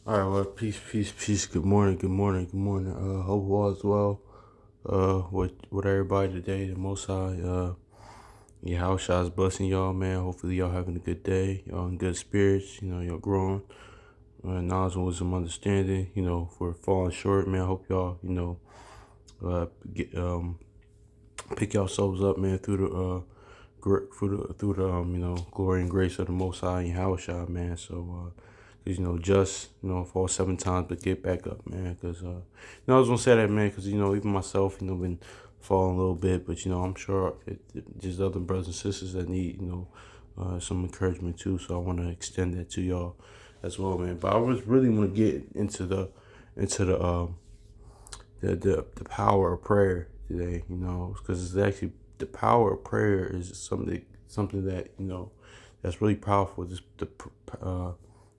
All right, well, peace, peace, peace. Good morning, good morning, good morning. Hope all is well. With everybody today, the Most High. Yeah, how Shaw's blessing y'all, man. Hopefully y'all having a good day. Y'all in good spirits. Y'all growing. Knowledge, wisdom, understanding. If we're falling short, man. I hope y'all, get pick yourselves up, man, through the through the glory and grace of the Most High and Hawashai, man. So, cause just fall 7 times, but get back up, man. Cause I was gonna say that, man, cause even myself, been falling a little bit, but I'm sure there's other brothers and sisters that need some encouragement too. So I want to extend that to y'all as well, man. But I was really want to get into the power of prayer today, because it's actually the power of prayer is something that that's really powerful. Just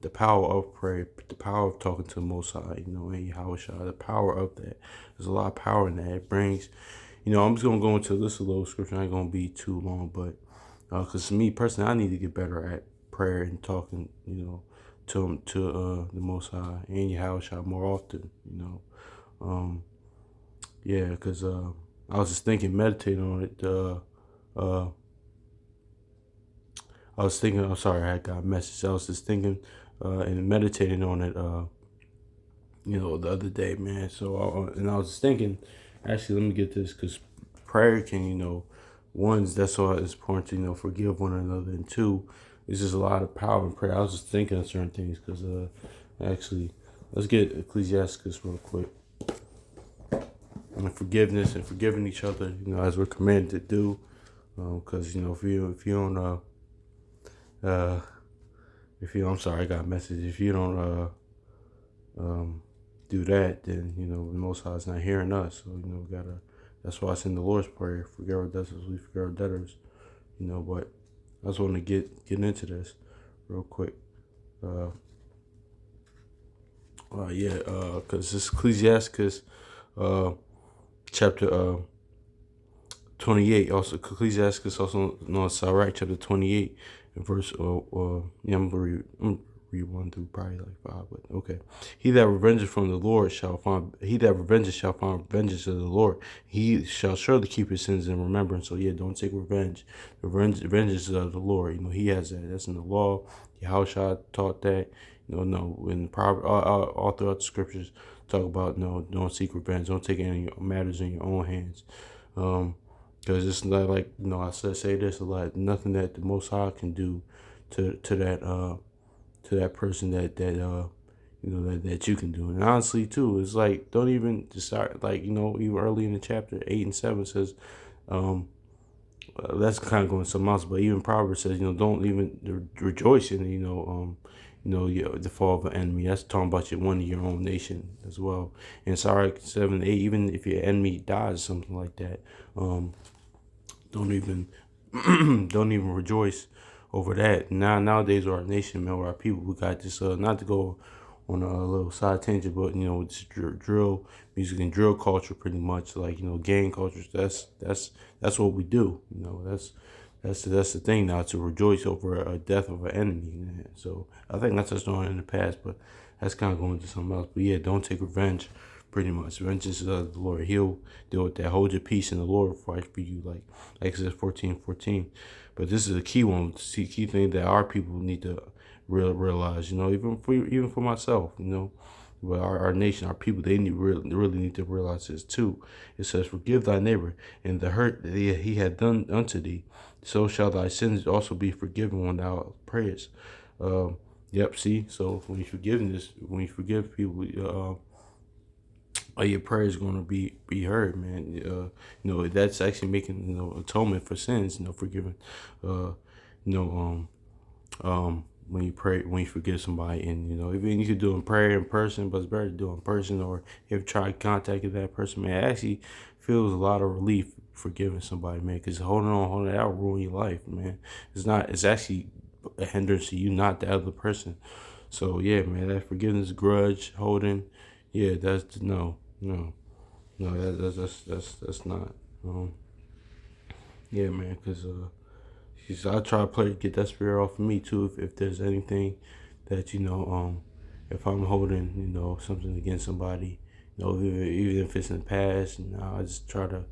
the power of prayer, the power of talking to the Most High, and Yahushua, the power of that. There's a lot of power in that. It brings, I'm just gonna go into this a little scripture. I ain't gonna be too long, but because me personally, I need to get better at prayer and talking, to the Most High and Yahushua more often, yeah, because I was just thinking, meditating on it. Uh, I was thinking, I'm sorry, I got a message. I was just thinking and meditating on it, the other day, man. So, and I was just thinking, actually, let me get this, because prayer can, one's that's why it's important to, forgive one another, and two, it's just a lot of power in prayer. I was just thinking of certain things, because actually, let's get Ecclesiastes real quick. And forgiveness and forgiving each other, as we're commanded to do. Because if you don't uh if you I'm sorry, I got a message. If you don't do that, then the Most High is not hearing us. So we gotta. That's why it's in the Lord's prayer. Forgive our debts as we forgive our debtors. But I just want to get into this real quick. Uh, yeah. Because this Ecclesiastes, chapter 28. Also, Ecclesiastes, also known as Sirach, chapter 28, and verse. Yeah, I'm gonna read 1 through probably like 5, but okay. He that revengeth from the Lord shall find. He that revengeth shall find vengeance of the Lord. He shall surely keep his sins in remembrance. So yeah, don't take revenge. The vengeance is of the Lord. He has that. That's in the law. Yahushua taught that. No, in the all throughout the scriptures talk about no, don't seek revenge. Don't take any matters in your own hands. Because it's not like I say this a lot. Nothing that the Most High can do to that person that you can do. And honestly, too, it's like don't even start like even early in the chapter 8 and 7 says, that's kind of going something else. But even Proverbs says don't even rejoice in the fall of an enemy. That's talking about one of your own nation as well. And sorry, 7 8, even if your enemy dies or something like that, don't even don't even rejoice over that. Nowadays, with our nation, man, with our people, we got this. Not to go on a little side tangent, but this drill music and drill culture, pretty much like gang culture. That's what we do. That's the thing now, to rejoice over a death of an enemy. Man. So I think that's just on in the past, but that's kind of going to something else. But yeah, don't take revenge. Pretty much, vengeance is of the Lord. He'll deal with that. Hold your peace, and the Lord will fight for you, like Exodus 14:14. But this is a key one. Key thing that our people need to realize. Even for myself. But our nation, our people, they really need to realize this too. It says, "Forgive thy neighbor, and the hurt that he had done unto thee, so shall thy sins also be forgiven when thou prayest." Yep. See, so when you forgive people, your prayer is going to be heard, man. That's actually making atonement for sins. Forgiving. You know, when you pray, when you forgive somebody, and even you could do it in prayer in person, but it's better to do it in person, or if you try contacting that person, man. It actually feels a lot of relief forgiving somebody, man, because holding that will ruin your life, man. It's not. It's actually a hindrance to you, not the other person. So yeah, man, that forgiveness, grudge holding, yeah, that's no, that's not. Um, yeah, man, because I try to get that spirit off of me too. If there's anything that if I'm holding, something against somebody, even if it's in the past, I just try to,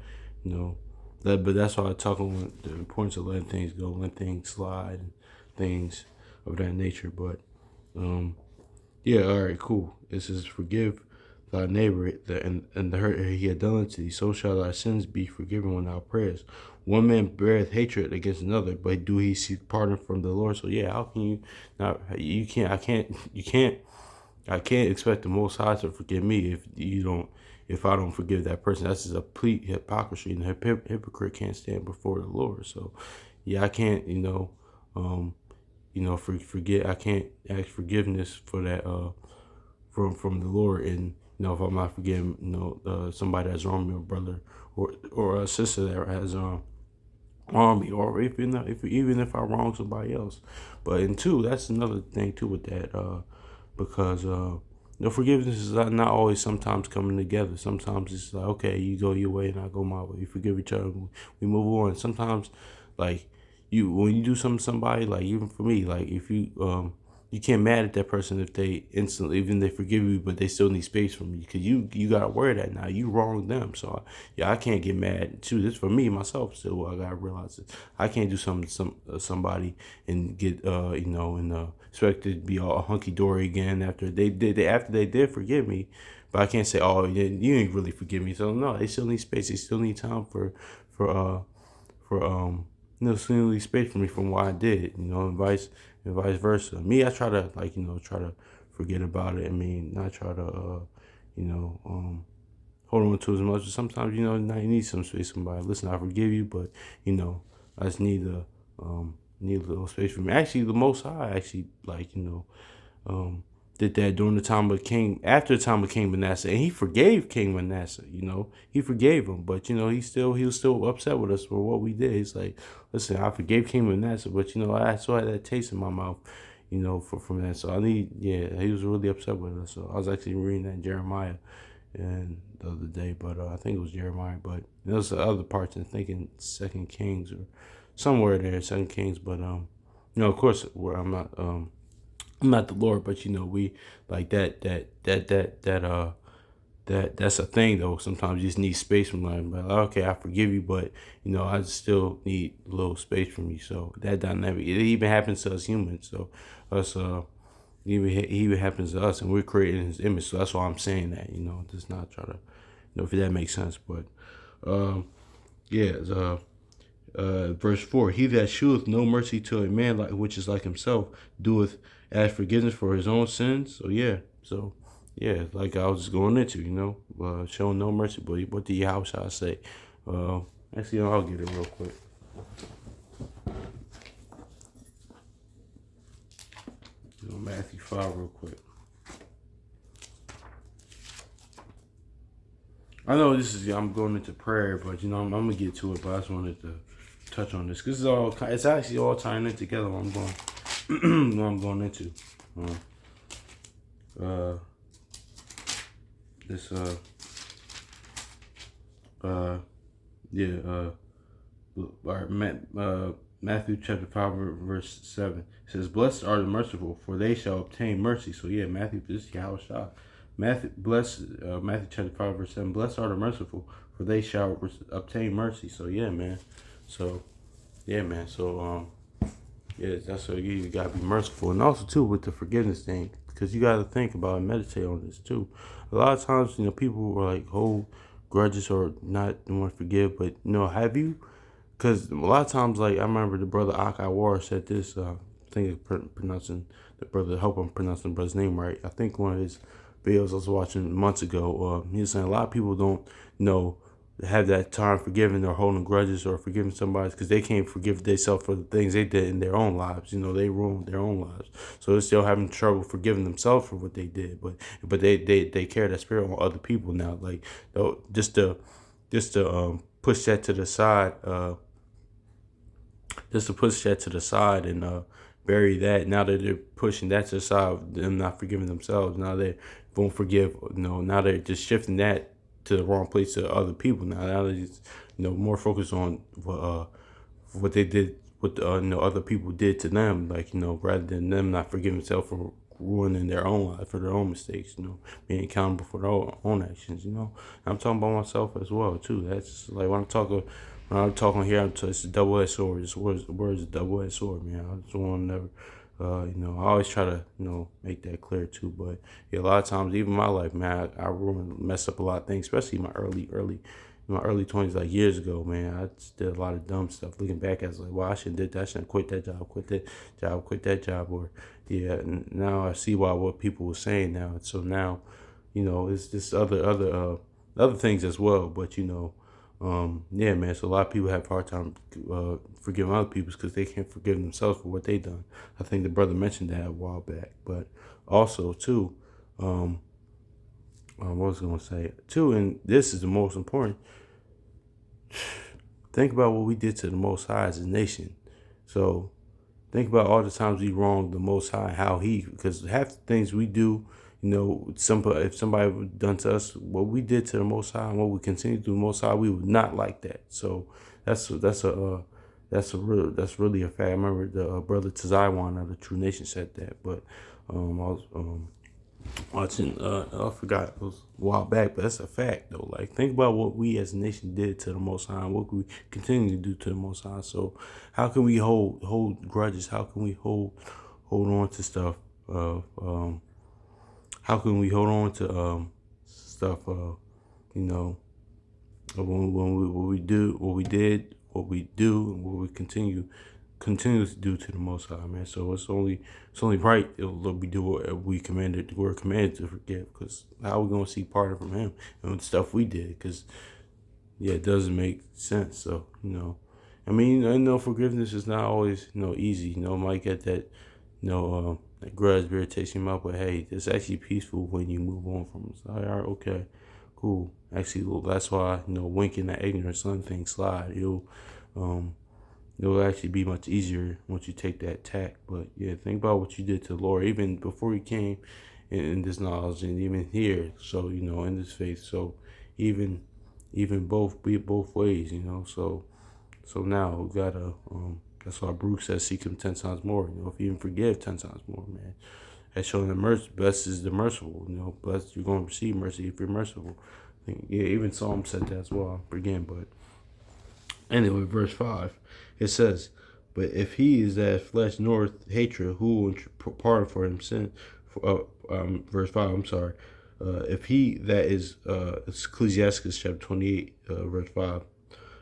you know, but that's why I talk on the importance of letting things go, letting things slide, and things of that nature. But yeah, all right, cool. It says, forgive thy neighbor and the hurt he had done unto thee, so shall thy sins be forgiven when thou prayest. One man beareth hatred against another, but do he seek pardon from the Lord? So yeah, how can you not? You can't. I can't. You can't. I can't expect the Most High to forgive me if you don't. If I don't forgive that person, that's just a complete hypocrisy, and a hypocrite can't stand before the Lord. So, yeah, I can't. Um, forget. I can't ask forgiveness for that. From the Lord, and if I'm not forgiving, somebody that's wronged me, or brother, or a sister that has wronged me, or even if I wrong somebody else. But and two, that's another thing too with that, because forgiveness is not always sometimes coming together. Sometimes it's like, okay, you go your way and I go my way. You forgive each other, we move on. Sometimes, like, when you do something to somebody, like, even for me, like, if you can't mad at that person if they instantly, even they forgive you, but they still need space from you, because you gotta worry that now you wronged them. So yeah, I can't get mad too. This for me myself. Still, I gotta realize it. I can't do something to somebody and get and expect it to be all hunky dory again after they did forgive me. But I can't say, oh, you ain't really forgive me. So no, they still need space. They still need time for still need space for me from what I did. And vice versa. Me, I try to, like, try to forget about it. I mean, not try to you know hold on to as much. But sometimes, you need some space. Somebody, listen, I forgive you, but I just need a little space for me. Actually, the Most High actually, like, did that during the time of after the time of King Manasseh, and he forgave King Manasseh. He forgave him, but he was still upset with us for what we did. He's like, listen, I forgave King Manasseh, but I still had that taste in my mouth, from that. So he was really upset with us. So I was actually reading that in Jeremiah, and the other day, but I think it was Jeremiah, but there was the other parts, and thinking Second Kings or somewhere there, Second Kings, but of course, where I'm not the Lord, but we, like, that's a thing though. Sometimes you just need space from life. But like, okay, I forgive you, but I still need a little space from you. So that dynamic, it even happens to us humans. So us, it even happens to us, and we're created in His image. So that's why I'm saying that. Just not try to, if that makes sense. But yeah, verse 4, he that sheweth no mercy to a man like which is like himself doeth ask forgiveness for his own sins. So yeah, like I was just going into, showing no mercy. But what the how shall I say? Actually, I'll get it real quick. Matthew 5 real quick. I know I'm going into prayer, but I'm gonna get to it. But I just wanted to touch on this because it's actually all tying in together. What I'm going, what I'm going into. This yeah Matthew chapter 5 verse 7 says, "Blessed are the merciful, for they shall obtain mercy." So yeah, Matthew, this is Yahushua. Matthew chapter 5 verse 7. Blessed are the merciful, for they shall obtain mercy. So yeah, man. So yeah, man. So yeah, that's what you gotta be merciful, and also too with the forgiveness thing, because you gotta think about and meditate on this too. A lot of times, people are like hold grudges or not want to forgive, but have you? Because a lot of times, like, I remember the brother Akai War said this. I think it's pronouncing the brother. I hope I'm pronouncing the brother's name right. I think one of his videos I was watching months ago. He was saying a lot of people don't have that time forgiving or holding grudges or forgiving somebody because they can't forgive themselves for the things they did in their own lives. They ruined their own lives, so they're still having trouble forgiving themselves for what they did. But they carry that spirit on other people now. Like, just to push that to the side. Just to push that to the side and bury that. Now that they're pushing that to the side, them not forgiving themselves. Now they won't forgive. Now they're just shifting that to the wrong place to other people. Now they're just more focused on what they did, what other people did to them. Like rather than them not forgiving themselves for ruining their own life for their own mistakes. Being accountable for their own actions. I'm talking about myself as well too. That's like when I'm talking here, it's a double-edged sword. Words a double-edged sword, man. I just want to never. I always try to, make that clear too. But yeah, a lot of times, even my life, man, I mess up a lot of things, especially my early 20s, like years ago, man. I just did a lot of dumb stuff. Looking back, I was like, well, I shouldn't did that. I shouldn't quit that job, quit that job, or yeah. And now I see why what people were saying now. And so now, it's just other things as well. But yeah, man. So a lot of people have a hard time forgiving other people because they can't forgive themselves for what they done. I think the brother mentioned that a while back. But also too, what was I gonna say too, and this is the most important. Think about what we did to the Most High as a nation. So think about all the times we wronged the Most High, how because half the things we do, if somebody done to us what we did to the Most High and what we continue to do to the Most High, we would not like that. So that's really a fact. I remember the brother Tazaiwan of the True Nation said that, but I was watching. I forgot, it was a while back, but that's a fact though. Like, think about what we as a nation did to the Most High, and what we continue to do to the Most High. So how can we hold grudges? How can we hold on to stuff? How can we hold on to stuff? When we do what we did, what we do, and what we continue to do to the Most High, man. So it's only right that we do what we're commanded to forgive, because how are we gonna see part from Him and the stuff we did? Because yeah, it doesn't make sense. So I mean, I know forgiveness is not always easy. Might get that that grudge, irritation him up, but hey, it's actually peaceful when you move on from it. So, all right, okay, cool. Actually, well, that's why winking that ignorance, letting things slide. It'll actually be much easier once you take that tack. But yeah, think about what you did to the Lord, even before you came in this knowledge, and even here. So in this faith. So even be it both ways. So now we gotta. That's why Bruce says seek Him 10 times more. If you even forgive 10 times more, man. That's showing the mercy. Blessed is the merciful. Blessed, you're gonna receive mercy if you're merciful. Yeah, even Psalm said that as well. Again, but anyway, verse 5, it says, "But if he is that flesh knoweth hatred, who will pardon for him sin?" Verse 5. I'm sorry. If he that is Ecclesiastes chapter 28, verse 5.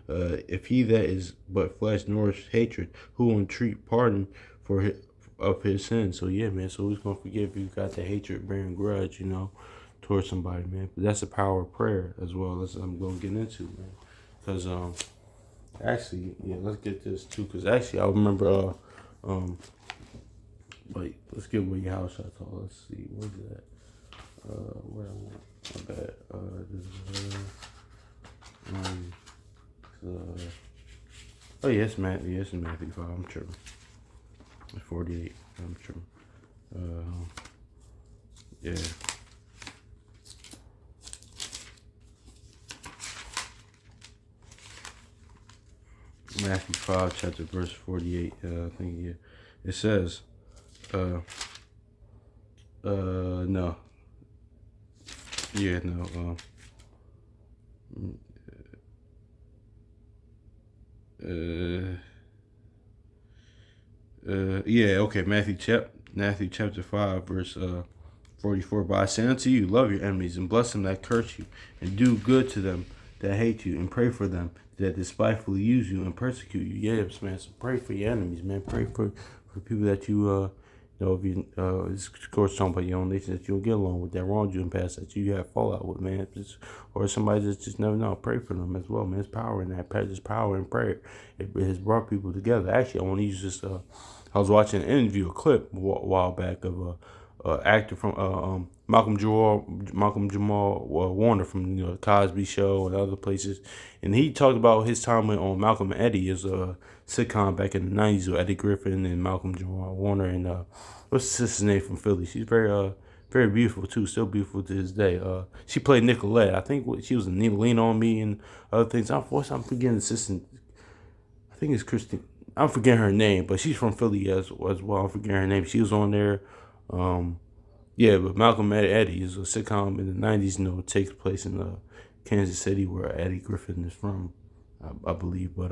If he that is but flesh knoweth hatred, who will entreat pardon of his sins? So yeah, man. So who's gonna forgive if you got the hatred, bearing grudge, towards somebody, man? But that's the power of prayer as well. As I'm gonna get into, man. Because actually, yeah, let's get this too. Because actually, I remember wait, let's get where your house shots are. Let's see, what is that? Where I want? My bad. This is oh yeah, it's Matthew. Yes, it's Matthew 5. I'm tripping. It's 48. I'm tripping. Yeah. Matthew 5, chapter verse 48. I think yeah. It says, no. Yeah, no. Yeah, okay. Matthew chapter 5, verse 44. But I say unto you, love your enemies and bless them that curse you, and do good to them that hate you, and pray for them that despitefully use you and persecute you. Yes, man. So pray for your enemies, man. Pray for people that you if you of course talking about your own nation that you'll get along with, that wronged you in the past, that you have fallout with, man. Or somebody that's just never know. Pray for them as well, man. There's power in that. There's power in prayer. It has brought people together. Actually, I want to use this. I was watching an interview, a clip a while back of actor from Malcolm Jamal Warner from the Cosby Show and other places, and he talked about his time on Malcolm and Eddie as a sitcom back in the '90s with Eddie Griffin and Malcolm Jamal Warner, and what's the sister's name from Philly? She's very beautiful too, still beautiful to this day. She played Nicolette. I think she was in Lean on Me and other things. I'm forgetting the assistant. I think it's Christine. I'm forgetting her name, but she's from Philly as well. I'm forgetting her name. She was on there. Yeah, but Malcolm and Eddie is a sitcom in the '90s. It takes place in Kansas City, where Eddie Griffin is from, I believe. But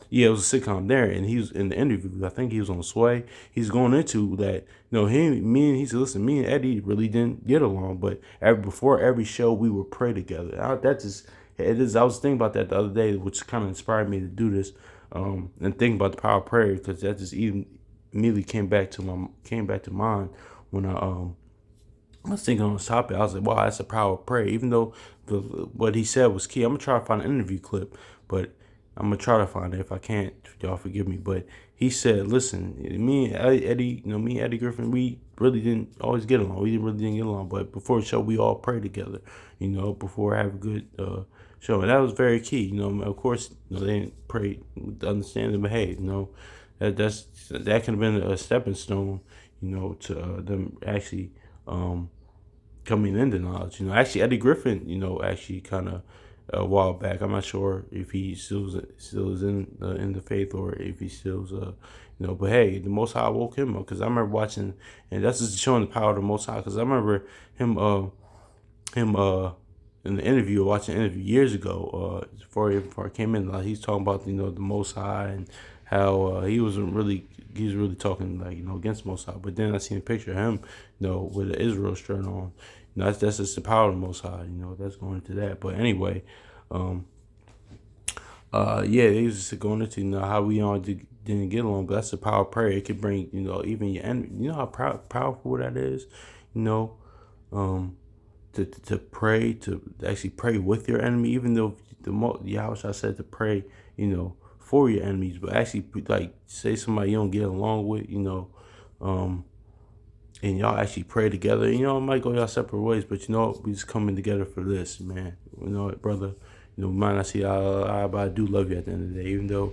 yeah, it was a sitcom there, and he was in the interview. I think he was on Sway. He's going into that. He said, "Listen, me and Eddie really didn't get along, but before every show, we would pray together." That just it is. I was thinking about that the other day, which kind of inspired me to do this, and think about the power of prayer, because that just even immediately came back to mind when I was thinking on this topic. I was like, wow, that's a power of prayer. Even though what he said was key. I'm gonna try to find an interview clip, but I'm gonna try to find it. If I can't, y'all forgive me. But he said, listen, me and Eddie, me and Eddie Griffin, we really didn't always get along. We really didn't get along. But before the show, we all pray together. Before I have a good show, and that was very key. Of course, they didn't pray with the understanding, but hey, that can have been a stepping stone, to them actually. Coming into knowledge. Actually Eddie Griffin, actually kind of a while back. I'm not sure if he still is in the faith, or if he still's But hey, the Most High woke him up, because I remember watching, and that's just showing the power of the Most High. Because I remember him in the interview, watching an interview years ago, before I came in, like he's talking about the Most High, and how he was really talking, like, against Most High. But then I seen a picture of him, with an Israel shirt on. That's just the power of the Most High. That's going into that. But anyway, yeah, they was just going into how we all didn't get along. But that's the power of prayer. It could bring even your enemy. You know how powerful that is. You know, to pray, to actually pray with your enemy, even though Yahweh said to pray, for your enemies, but actually, like, say somebody you don't get along with, and y'all actually pray together. It might go y'all separate ways, but we just coming together for this, man. Brother, we might not see eye to eye, but I do love you at the end of the day, even though,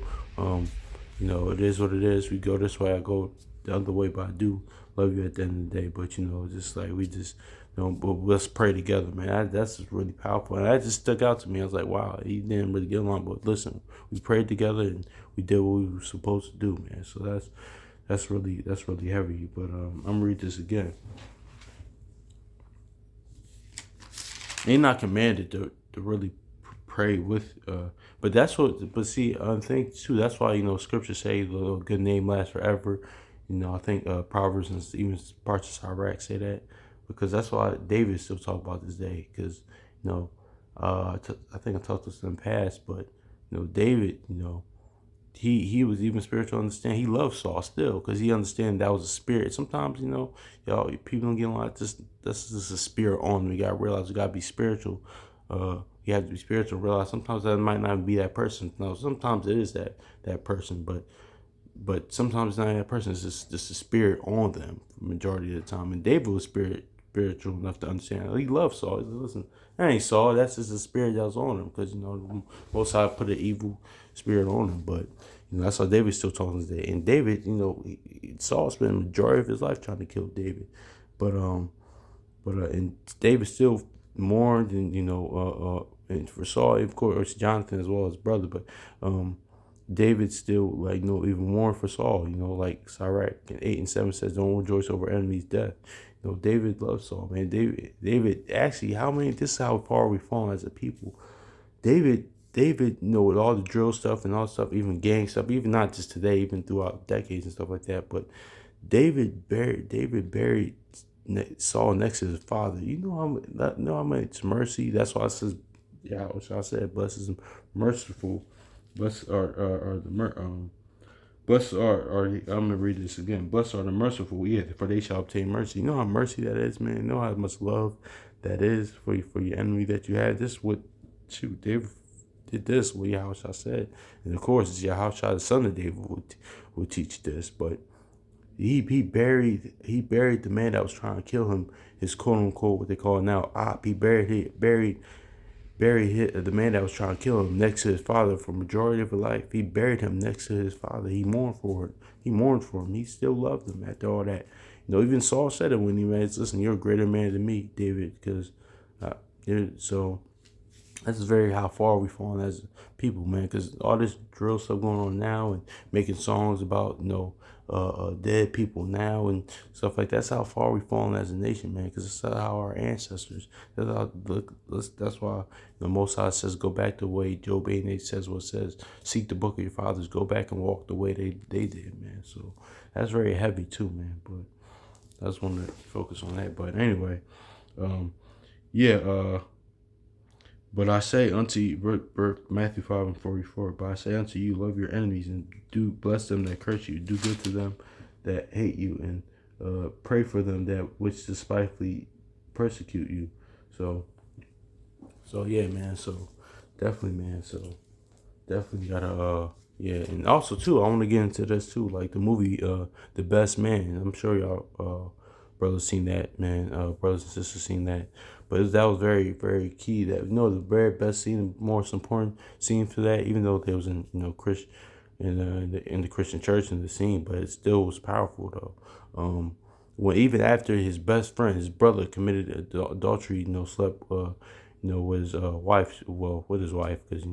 it is what it is. We go this way, I go the other way, but I do love you at the end of the day. But just like we just, but let's pray together, man. That's just really powerful, and that just stuck out to me. I was like, wow, he didn't really get along, but listen, we prayed together and we did what we were supposed to do, man. So that's really heavy. But I'm gonna read this again. They're not commanded to really pray with, but that's what. But see, I think too. That's why scripture say the good name lasts forever. I think Proverbs and even parts of Sirach say that, because that's why David still talk about this day. Because I think I talked to this in the past, but David, he was even spiritual. Understand, he loved Saul still, because he understand that was a spirit. Sometimes y'all people don't get a lot. This is a spirit on them. You gotta realize you gotta be spiritual. You have to be spiritual. Realize sometimes that might not be that person. No, sometimes it is that person, but sometimes it's not that person. It's just a spirit on them majority of the time. And David was spiritual enough to understand. He loved Saul. He said, listen, that ain't Saul. That's just a spirit that was on him, because Most High put an evil spirit on him. But that's how David's still talking today. And David, Saul spent the majority of his life trying to kill David, and David still mourned, and for Saul, of course, Jonathan as well as brother, but David still, like, even mourned for Saul. Like Sirach 8:7 says, "Don't rejoice over enemies' death." David loved Saul, man. David actually, this is how far we've fallen as a people. David, with all the drill stuff and all the stuff, even gang stuff, even not just today, even throughout decades and stuff like that. But David buried Saul next to his father. How much mercy. That's why it says, yeah, which I said, blessed is merciful. Blessed are the blessed are I'm gonna read this again. Blessed are the merciful, yeah, for they shall obtain mercy. You know how mercy that is, man. You know how much love that is for your enemy that you had. This what David did this, what Yahweh said. And of course Yahweh, the son of David, would teach this. But he buried the man that was trying to kill him, his quote unquote what they call now op. He buried the man that was trying to kill him next to his father for majority of his life. He buried him next to his father. He mourned for it. He mourned for him. He still loved him after all that. Even Saul said it when he made, listen, you're a greater man than me, David, because so that's very how far we fallen as people, man. Because all this drill stuff going on now and making songs about dead people now and stuff like that's how far we fallen as a nation, man. Because it's how our ancestors. That's how that's why the Most High says go back the way Job 8:8 says. What says seek the book of your fathers, go back and walk the way they did, man. So that's very heavy too, man. But I just want to focus on that. But anyway, yeah. But I say unto you, Matthew 5:44. But I say unto you, love your enemies and do bless them that curse you. Do good to them that hate you, and pray for them that which despitefully persecute you. So yeah, man. So definitely, man. So definitely gotta yeah, and also too, I want to get into this too, like the movie The Best Man. I'm sure y'all brothers seen that, man. Brothers and sisters seen that, but that was very very key. That the very best scene, the most important scene for that, even though there was in Christian in the Christian church in the scene, but it still was powerful though. When even after his best friend, his brother committed adultery, slept with his wife, well, with his wife, because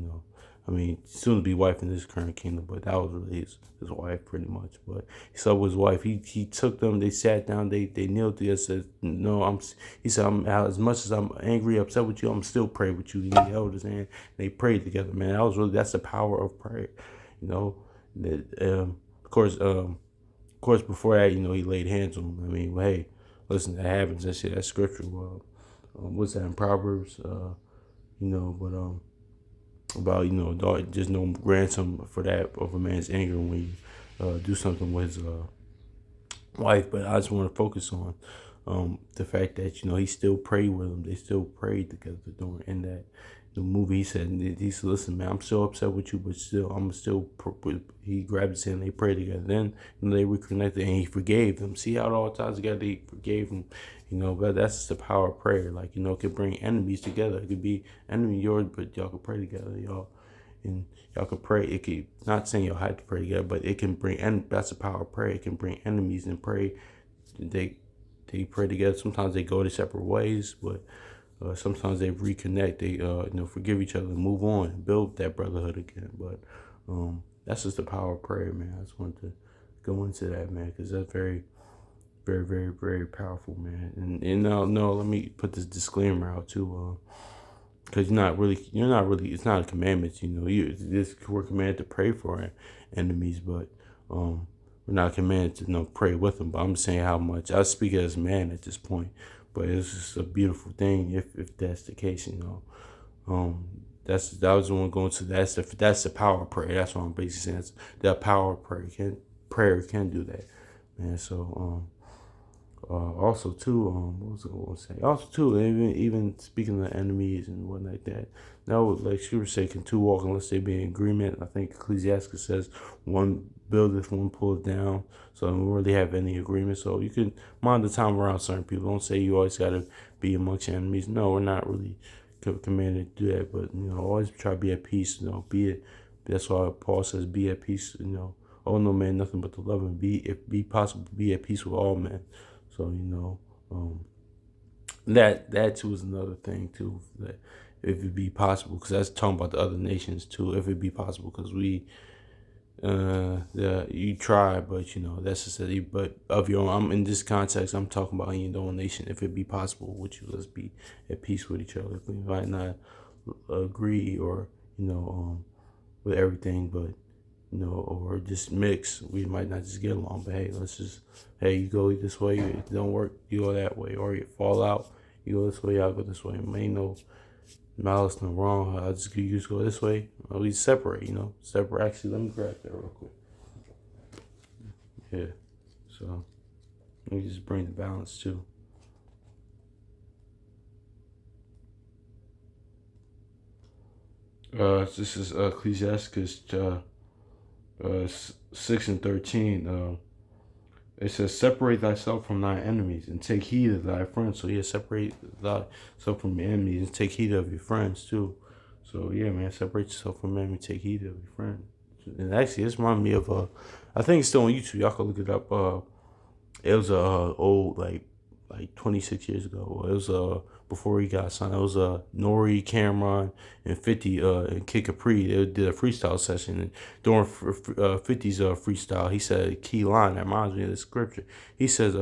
I mean, soon to be wife in this current kingdom, but that was really his wife pretty much. But he saw with his wife. He took them. They sat down. They kneeled together. Said, "No, I'm." He said, "I'm as much as I'm angry, upset with you. I'm still pray with you." He held his hand. They prayed together, man. That's the power of prayer, you know. That of course, before that, he laid hands on him. I mean, well, hey, listen, that happens. That shit, that's scripture. What's that in Proverbs? But about just no ransom for that of a man's anger when you do something with his wife. But I just want to focus on the fact that he still prayed with him. They still prayed together during in that the movie. He said, "Listen, man, I'm still upset with you, but still, I'm still." He grabbed his hand. They prayed together. Then they reconnected, and he forgave them. See how it all ties together. He forgave him. But that's just the power of prayer. Like it can bring enemies together. It could be enemy yours, but y'all can pray together, y'all. And y'all can pray. It could, not saying y'all have to pray together, but it can bring, and that's the power of prayer. It can bring enemies and pray. They pray together. Sometimes they go their separate ways, but sometimes they reconnect. They forgive each other, and move on, and build that brotherhood again. But that's just the power of prayer, man. I just wanted to go into that, man, because that's very, very, very, very powerful, man. And no, let me put this disclaimer out too. Because you're not really, it's not a commandment, we're commanded to pray for our enemies, but we're not commanded to pray with them. But I'm saying how much I speak as a man at this point, but it's just a beautiful thing if that's the case, that was the one going to that's the power of prayer. That's what I'm basically saying. That power of prayer can do that, man. So also too, what was I going to say? Also too, even speaking of enemies and whatnot like that. Now, like Scripture say, can two walk unless they be in agreement? I think Ecclesiastes says one buildeth, one pulleth down. So we don't really have any agreement. So you can mind the time around certain people. Don't say you always got to be amongst your enemies. No, we're not really commanded to do that. But always try to be at peace. Be it. That's why Paul says, "Be at peace." Oh no man, nothing but to love and if be possible, be at peace with all men. So that too is another thing too, that if it be possible, because that's talking about the other nations too. If it be possible, because you try, but that's just it. But of your own, I'm in this context. I'm talking about in your own nation. If it be possible, would you let's be at peace with each other? If we might not agree or with everything, but or just mix. We might not just get along, but hey, you go this way, it don't work, you go that way, or you fall out, you go this way, I'll go this way. Ain't no malice, no wrong. I just go this way. We separate, separate. Actually, let me grab that real quick. Yeah, so let me just bring the balance too. This is Ecclesiastes 6:13. It says, "Separate thyself from thy enemies and take heed of thy friends." So yeah, separate thyself from your enemies and take heed of your friends too. So yeah, man, separate yourself from your enemies, take heed of your friends. And actually, this reminds me of I think it's still on YouTube. Y'all can look it up. It was old like 26 years ago. It was before he got signed. It was Nori, Cameron, and 50 and Kid Capri. They did a freestyle session. And during 50's freestyle, he said a key line that reminds me of the scripture. He says,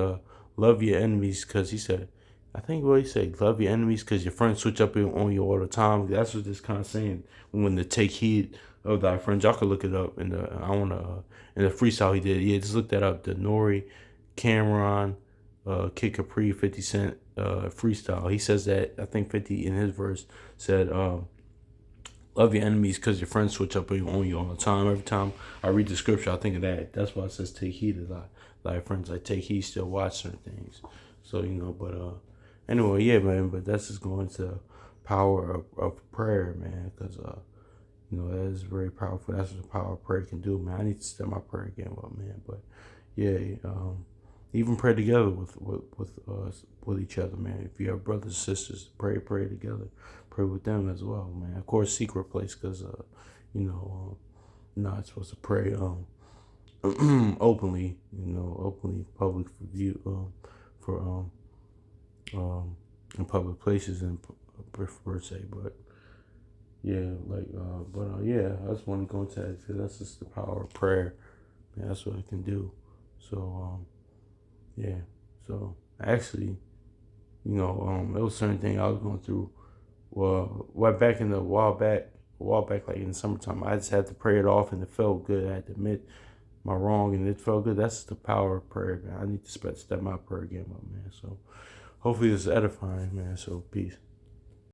love your enemies, because he said, I think what he said, love your enemies because your friends switch up on you all the time. That's what this kind of saying, when to take heed of thy friends. Y'all could look it up in the, in the freestyle he did. Yeah, just look that up. The Nori, Cameron, Kid Capri, 50 Cent freestyle. He says that, I think 50 in his verse said, love your enemies because your friends switch up on you all the time. Every time I read the scripture, I think of that. That's why it says take heed of thy friends. Like, take heed, still watch certain things. So, but anyway, yeah, man, but that's just going to power of prayer, man, because, that is very powerful. That's what the power of prayer can do, man. I need to step my prayer game up, man. But, yeah, even pray together with each other, man. If you have brothers and sisters, pray together. Pray with them as well, man. Of course, secret place, because, not supposed to pray, openly, openly, public view, for, in public places and per se, but yeah, like, yeah, I just want to go into that because that's just the power of prayer. Man, that's what it can do. So, yeah. So actually, it was certain thing I was going through. Well, back in the a while back, like in the summertime, I just had to pray it off, and it felt good. I had to admit my wrong, and it felt good. That's the power of prayer, man. I need to step my prayer game up, man. So hopefully this is edifying, man. So peace.